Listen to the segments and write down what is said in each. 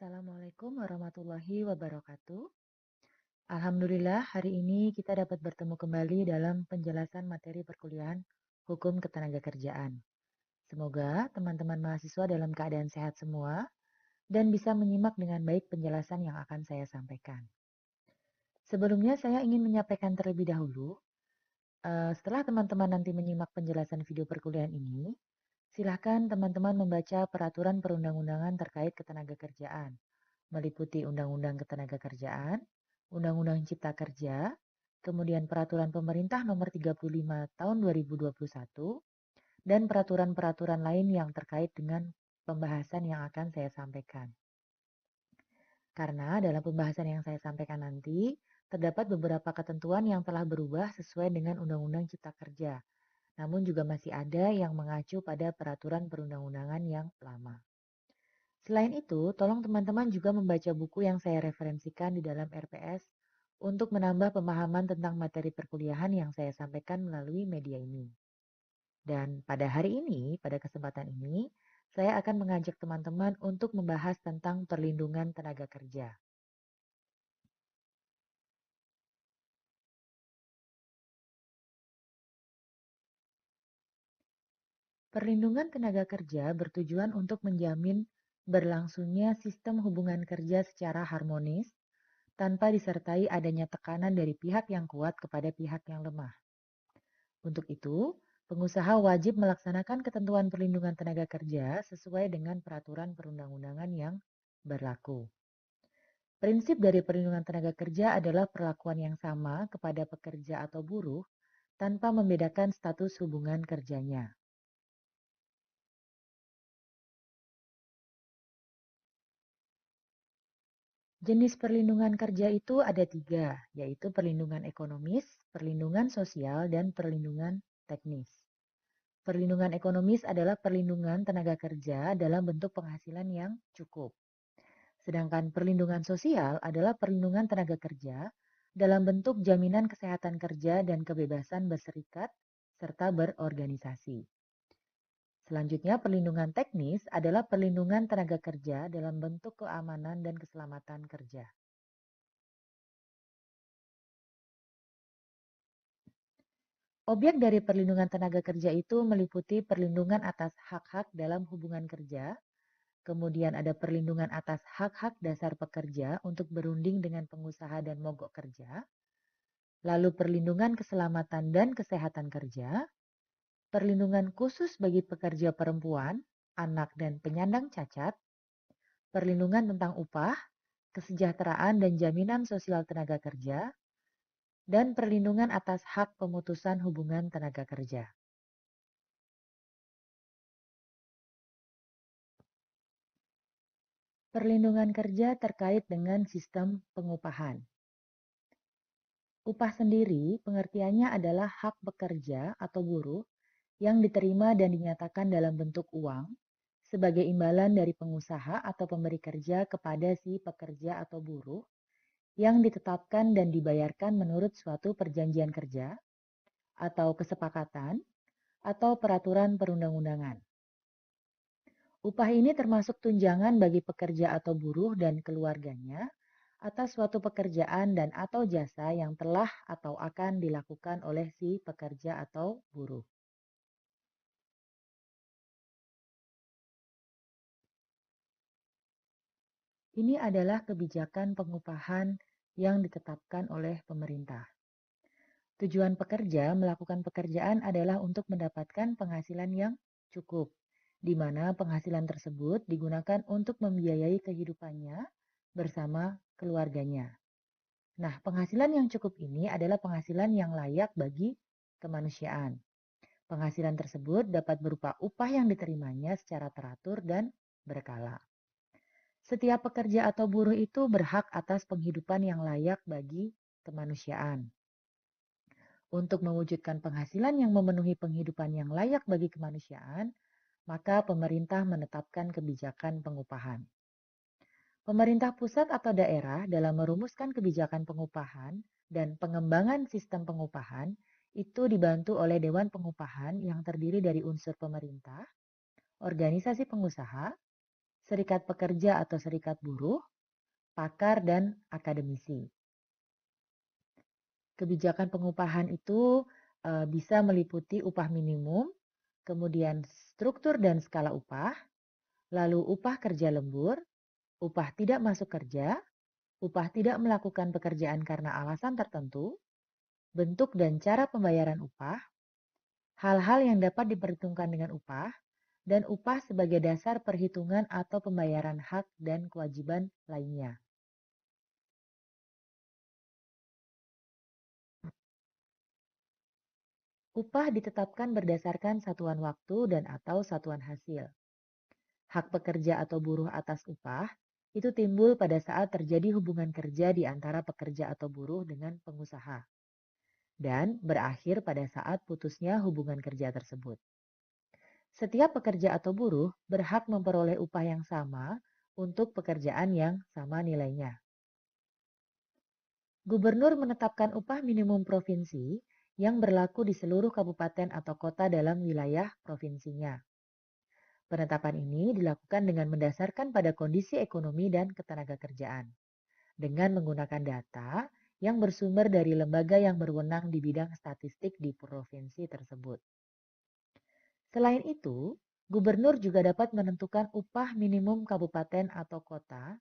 Assalamualaikum warahmatullahi wabarakatuh. Alhamdulillah, hari ini kita dapat bertemu kembali dalam penjelasan materi perkuliahan Hukum Ketenagakerjaan. Semoga teman-teman mahasiswa dalam keadaan sehat semua dan bisa menyimak dengan baik penjelasan yang akan saya sampaikan. Sebelumnya, saya ingin menyampaikan terlebih dahulu, setelah teman-teman nanti menyimak penjelasan video perkuliahan ini, silakan teman-teman membaca peraturan perundang-undangan terkait ketenagakerjaan, meliputi Undang-Undang Ketenagakerjaan, Undang-Undang Cipta Kerja, kemudian Peraturan Pemerintah Nomor 35 Tahun 2021, dan peraturan-peraturan lain yang terkait dengan pembahasan yang akan saya sampaikan. Karena dalam pembahasan yang saya sampaikan nanti, terdapat beberapa ketentuan yang telah berubah sesuai dengan Undang-Undang Cipta Kerja, namun juga masih ada yang mengacu pada peraturan perundang-undangan yang lama. Selain itu, tolong teman-teman juga membaca buku yang saya referensikan di dalam RPS untuk menambah pemahaman tentang materi perkuliahan yang saya sampaikan melalui media ini. Dan pada hari ini, pada kesempatan ini, saya akan mengajak teman-teman untuk membahas tentang perlindungan tenaga kerja. Perlindungan tenaga kerja bertujuan untuk menjamin berlangsungnya sistem hubungan kerja secara harmonis tanpa disertai adanya tekanan dari pihak yang kuat kepada pihak yang lemah. Untuk itu, pengusaha wajib melaksanakan ketentuan perlindungan tenaga kerja sesuai dengan peraturan perundang-undangan yang berlaku. Prinsip dari perlindungan tenaga kerja adalah perlakuan yang sama kepada pekerja atau buruh tanpa membedakan status hubungan kerjanya. Jenis perlindungan kerja itu ada tiga, yaitu perlindungan ekonomis, perlindungan sosial, dan perlindungan teknis. Perlindungan ekonomis adalah perlindungan tenaga kerja dalam bentuk penghasilan yang cukup. Sedangkan perlindungan sosial adalah perlindungan tenaga kerja dalam bentuk jaminan kesehatan kerja dan kebebasan berserikat serta berorganisasi. Selanjutnya, perlindungan teknis adalah perlindungan tenaga kerja dalam bentuk keamanan dan keselamatan kerja. Objek dari perlindungan tenaga kerja itu meliputi perlindungan atas hak-hak dalam hubungan kerja, kemudian ada perlindungan atas hak-hak dasar pekerja untuk berunding dengan pengusaha dan mogok kerja, lalu perlindungan keselamatan dan kesehatan kerja, perlindungan khusus bagi pekerja perempuan, anak dan penyandang cacat, perlindungan tentang upah, kesejahteraan dan jaminan sosial tenaga kerja, dan perlindungan atas hak pemutusan hubungan tenaga kerja. Perlindungan kerja terkait dengan sistem pengupahan. Upah sendiri pengertiannya adalah hak pekerja atau buruh yang diterima dan dinyatakan dalam bentuk uang sebagai imbalan dari pengusaha atau pemberi kerja kepada si pekerja atau buruh yang ditetapkan dan dibayarkan menurut suatu perjanjian kerja atau kesepakatan atau peraturan perundang-undangan. Upah ini termasuk tunjangan bagi pekerja atau buruh dan keluarganya atas suatu pekerjaan dan atau jasa yang telah atau akan dilakukan oleh si pekerja atau buruh. Ini adalah kebijakan pengupahan yang ditetapkan oleh pemerintah. Tujuan pekerja melakukan pekerjaan adalah untuk mendapatkan penghasilan yang cukup, di mana penghasilan tersebut digunakan untuk membiayai kehidupannya bersama keluarganya. Nah, penghasilan yang cukup ini adalah penghasilan yang layak bagi kemanusiaan. Penghasilan tersebut dapat berupa upah yang diterimanya secara teratur dan berkala. Setiap pekerja atau buruh itu berhak atas penghidupan yang layak bagi kemanusiaan. Untuk mewujudkan penghasilan yang memenuhi penghidupan yang layak bagi kemanusiaan, maka pemerintah menetapkan kebijakan pengupahan. Pemerintah pusat atau daerah dalam merumuskan kebijakan pengupahan dan pengembangan sistem pengupahan itu dibantu oleh Dewan Pengupahan yang terdiri dari unsur pemerintah, organisasi pengusaha, serikat pekerja atau serikat buruh, pakar, dan akademisi. Kebijakan pengupahan itu bisa meliputi upah minimum, kemudian struktur dan skala upah, lalu upah kerja lembur, upah tidak masuk kerja, upah tidak melakukan pekerjaan karena alasan tertentu, bentuk dan cara pembayaran upah, hal-hal yang dapat diperhitungkan dengan upah, dan upah sebagai dasar perhitungan atau pembayaran hak dan kewajiban lainnya. Upah ditetapkan berdasarkan satuan waktu dan atau satuan hasil. Hak pekerja atau buruh atas upah itu timbul pada saat terjadi hubungan kerja di antara pekerja atau buruh dengan pengusaha dan berakhir pada saat putusnya hubungan kerja tersebut. Setiap pekerja atau buruh berhak memperoleh upah yang sama untuk pekerjaan yang sama nilainya. Gubernur menetapkan upah minimum provinsi yang berlaku di seluruh kabupaten atau kota dalam wilayah provinsinya. Penetapan ini dilakukan dengan mendasarkan pada kondisi ekonomi dan ketenagakerjaan, dengan menggunakan data yang bersumber dari lembaga yang berwenang di bidang statistik di provinsi tersebut. Selain itu, gubernur juga dapat menentukan upah minimum kabupaten atau kota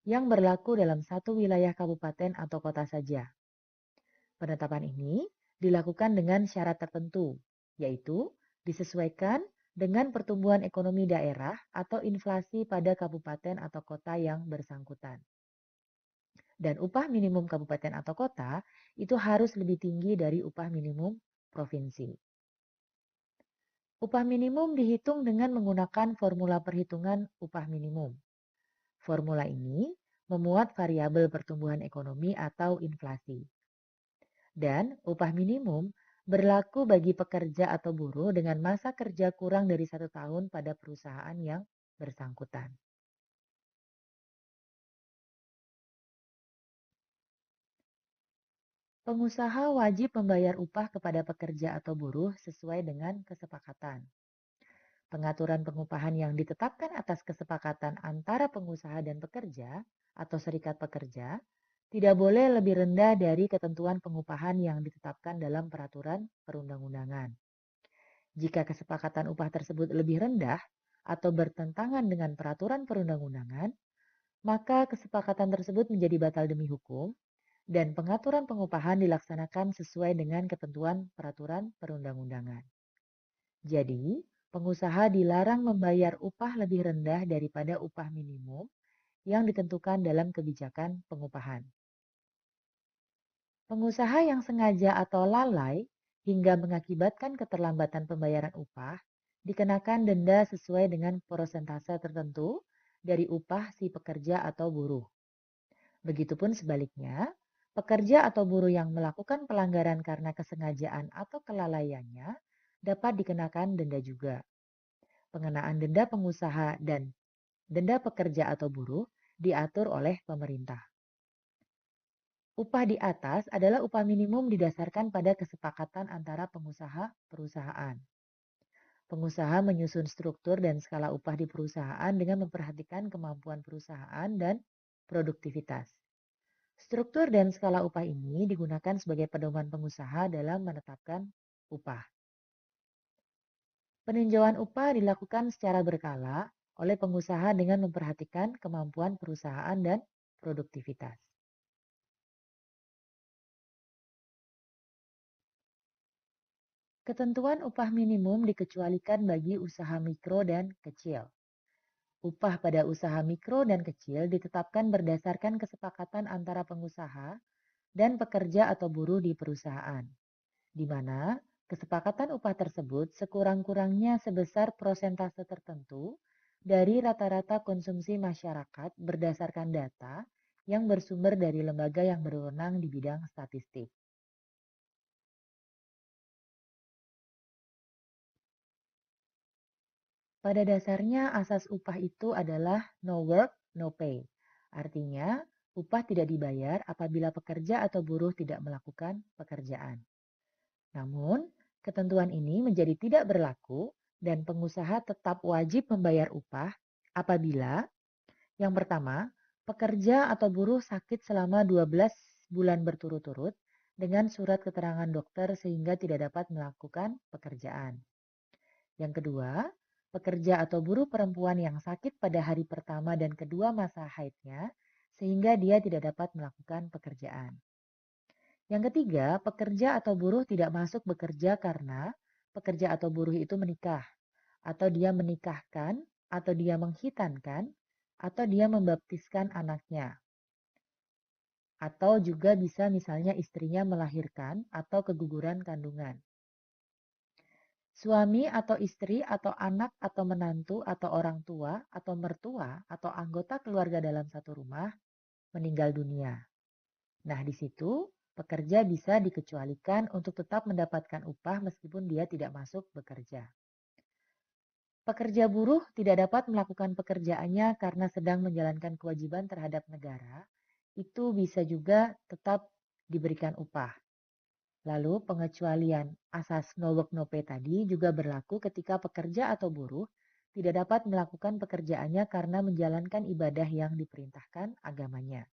yang berlaku dalam satu wilayah kabupaten atau kota saja. Penetapan ini dilakukan dengan syarat tertentu, yaitu disesuaikan dengan pertumbuhan ekonomi daerah atau inflasi pada kabupaten atau kota yang bersangkutan. Dan upah minimum kabupaten atau kota itu harus lebih tinggi dari upah minimum provinsi. Upah minimum dihitung dengan menggunakan formula perhitungan upah minimum. Formula ini memuat variabel pertumbuhan ekonomi atau inflasi. Dan upah minimum berlaku bagi pekerja atau buruh dengan masa kerja kurang dari 1 tahun pada perusahaan yang bersangkutan. Pengusaha wajib membayar upah kepada pekerja atau buruh sesuai dengan kesepakatan. Pengaturan pengupahan yang ditetapkan atas kesepakatan antara pengusaha dan pekerja atau serikat pekerja tidak boleh lebih rendah dari ketentuan pengupahan yang ditetapkan dalam peraturan perundang-undangan. Jika kesepakatan upah tersebut lebih rendah atau bertentangan dengan peraturan perundang-undangan, maka kesepakatan tersebut menjadi batal demi hukum dan pengaturan pengupahan dilaksanakan sesuai dengan ketentuan peraturan perundang-undangan. Jadi, pengusaha dilarang membayar upah lebih rendah daripada upah minimum yang ditentukan dalam kebijakan pengupahan. Pengusaha yang sengaja atau lalai hingga mengakibatkan keterlambatan pembayaran upah dikenakan denda sesuai dengan persentase tertentu dari upah si pekerja atau buruh. Begitupun sebaliknya, pekerja atau buruh yang melakukan pelanggaran karena kesengajaan atau kelalaiannya dapat dikenakan denda juga. Pengenaan denda pengusaha dan denda pekerja atau buruh diatur oleh pemerintah. Upah di atas adalah upah minimum didasarkan pada kesepakatan antara pengusaha perusahaan. Pengusaha menyusun struktur dan skala upah di perusahaan dengan memperhatikan kemampuan perusahaan dan produktivitas. Struktur dan skala upah ini digunakan sebagai pedoman pengusaha dalam menetapkan upah. Peninjauan upah dilakukan secara berkala oleh pengusaha dengan memperhatikan kemampuan perusahaan dan produktivitas. Ketentuan upah minimum dikecualikan bagi usaha mikro dan kecil. Upah pada usaha mikro dan kecil ditetapkan berdasarkan kesepakatan antara pengusaha dan pekerja atau buruh di perusahaan, di mana kesepakatan upah tersebut sekurang-kurangnya sebesar prosentase tertentu dari rata-rata konsumsi masyarakat berdasarkan data yang bersumber dari lembaga yang berwenang di bidang statistik. Pada dasarnya asas upah itu adalah no work, no pay. Artinya, upah tidak dibayar apabila pekerja atau buruh tidak melakukan pekerjaan. Namun, ketentuan ini menjadi tidak berlaku dan pengusaha tetap wajib membayar upah Apabila yang pertama, pekerja atau buruh sakit selama 12 bulan berturut-turut dengan surat keterangan dokter sehingga tidak dapat melakukan pekerjaan. Yang kedua, pekerja atau buruh perempuan yang sakit pada hari pertama dan kedua masa haidnya sehingga dia tidak dapat melakukan pekerjaan. Yang ketiga, pekerja atau buruh tidak masuk bekerja karena pekerja atau buruh itu menikah, atau dia menikahkan, atau dia menghitankan, atau dia membaptiskan anaknya. Atau juga bisa misalnya istrinya melahirkan atau keguguran kandungan. Suami atau istri atau anak atau menantu atau orang tua atau mertua atau anggota keluarga dalam satu rumah meninggal dunia. Nah, di situ pekerja bisa dikecualikan untuk tetap mendapatkan upah meskipun dia tidak masuk bekerja. Pekerja buruh tidak dapat melakukan pekerjaannya karena sedang menjalankan kewajiban terhadap negara, itu bisa juga tetap diberikan upah. Lalu pengecualian asas no work no pay tadi juga berlaku ketika pekerja atau buruh tidak dapat melakukan pekerjaannya karena menjalankan ibadah yang diperintahkan agamanya.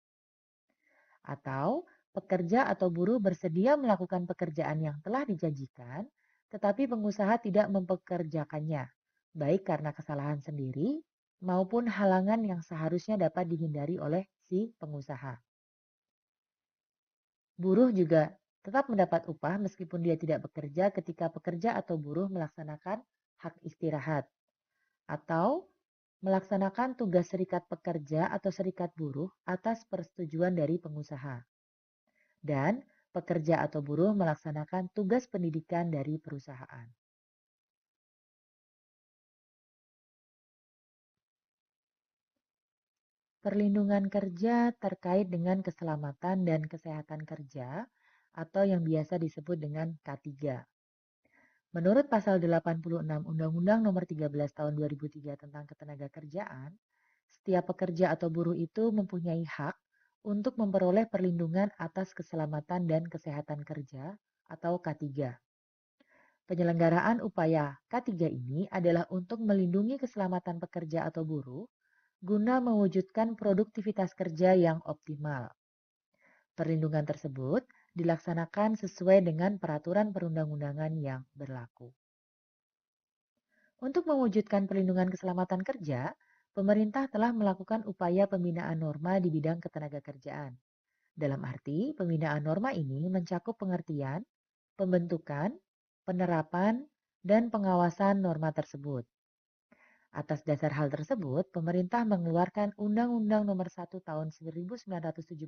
Atau pekerja atau buruh bersedia melakukan pekerjaan yang telah dijanjikan, tetapi pengusaha tidak mempekerjakannya, baik karena kesalahan sendiri maupun halangan yang seharusnya dapat dihindari oleh si pengusaha. Buruh juga tetap mendapat upah meskipun dia tidak bekerja ketika pekerja atau buruh melaksanakan hak istirahat atau melaksanakan tugas serikat pekerja atau serikat buruh atas persetujuan dari pengusaha. Dan pekerja atau buruh melaksanakan tugas pendidikan dari perusahaan. Perlindungan kerja terkait dengan keselamatan dan kesehatan kerja atau yang biasa disebut dengan K3. Menurut pasal 86 Undang-Undang Nomor 13 Tahun 2003 tentang Ketenagakerjaan, setiap pekerja atau buruh itu mempunyai hak untuk memperoleh perlindungan atas keselamatan dan kesehatan kerja atau K3. Penyelenggaraan upaya K3 ini adalah untuk melindungi keselamatan pekerja atau buruh guna mewujudkan produktivitas kerja yang optimal. Perlindungan tersebut dilaksanakan sesuai dengan peraturan perundang-undangan yang berlaku. Untuk mewujudkan perlindungan keselamatan kerja, pemerintah telah melakukan upaya pembinaan norma di bidang ketenagakerjaan. Dalam arti, pembinaan norma ini mencakup pengertian, pembentukan, penerapan, dan pengawasan norma tersebut. Atas dasar hal tersebut, pemerintah mengeluarkan Undang-Undang Nomor 1 Tahun 1970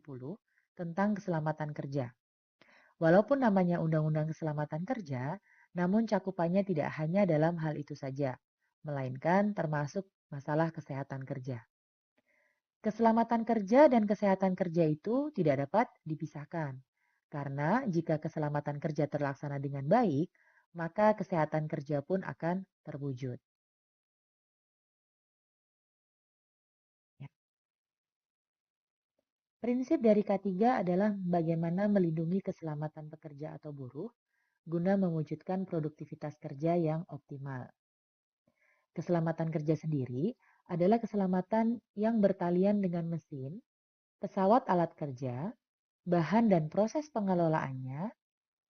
tentang Keselamatan Kerja. Walaupun namanya Undang-Undang Keselamatan Kerja, namun cakupannya tidak hanya dalam hal itu saja, melainkan termasuk masalah kesehatan kerja. Keselamatan kerja dan kesehatan kerja itu tidak dapat dipisahkan. Karena jika keselamatan kerja terlaksana dengan baik, maka kesehatan kerja pun akan terwujud. Ya. Prinsip dari K3 adalah bagaimana melindungi keselamatan pekerja atau buruh guna mewujudkan produktivitas kerja yang optimal. Keselamatan kerja sendiri adalah keselamatan yang bertalian dengan mesin, pesawat alat kerja, bahan dan proses pengelolaannya,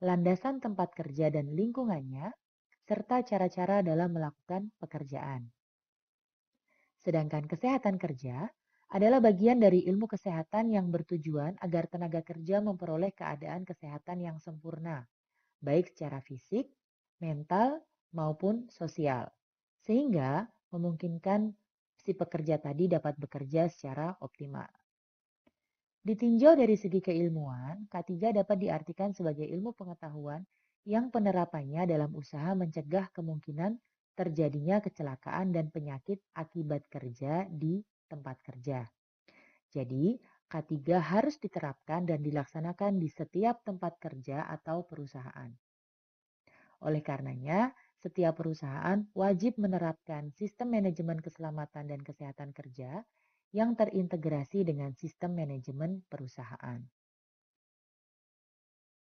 landasan tempat kerja dan lingkungannya, serta cara-cara dalam melakukan pekerjaan. Sedangkan kesehatan kerja adalah bagian dari ilmu kesehatan yang bertujuan agar tenaga kerja memperoleh keadaan kesehatan yang sempurna, baik secara fisik, mental, maupun sosial, sehingga memungkinkan si pekerja tadi dapat bekerja secara optimal. Ditinjau dari segi keilmuan, K3 dapat diartikan sebagai ilmu pengetahuan yang penerapannya dalam usaha mencegah kemungkinan terjadinya kecelakaan dan penyakit akibat kerja di tempat kerja. Jadi, K3 harus diterapkan dan dilaksanakan di setiap tempat kerja atau perusahaan. Oleh karenanya, setiap perusahaan wajib menerapkan sistem manajemen keselamatan dan kesehatan kerja yang terintegrasi dengan sistem manajemen perusahaan.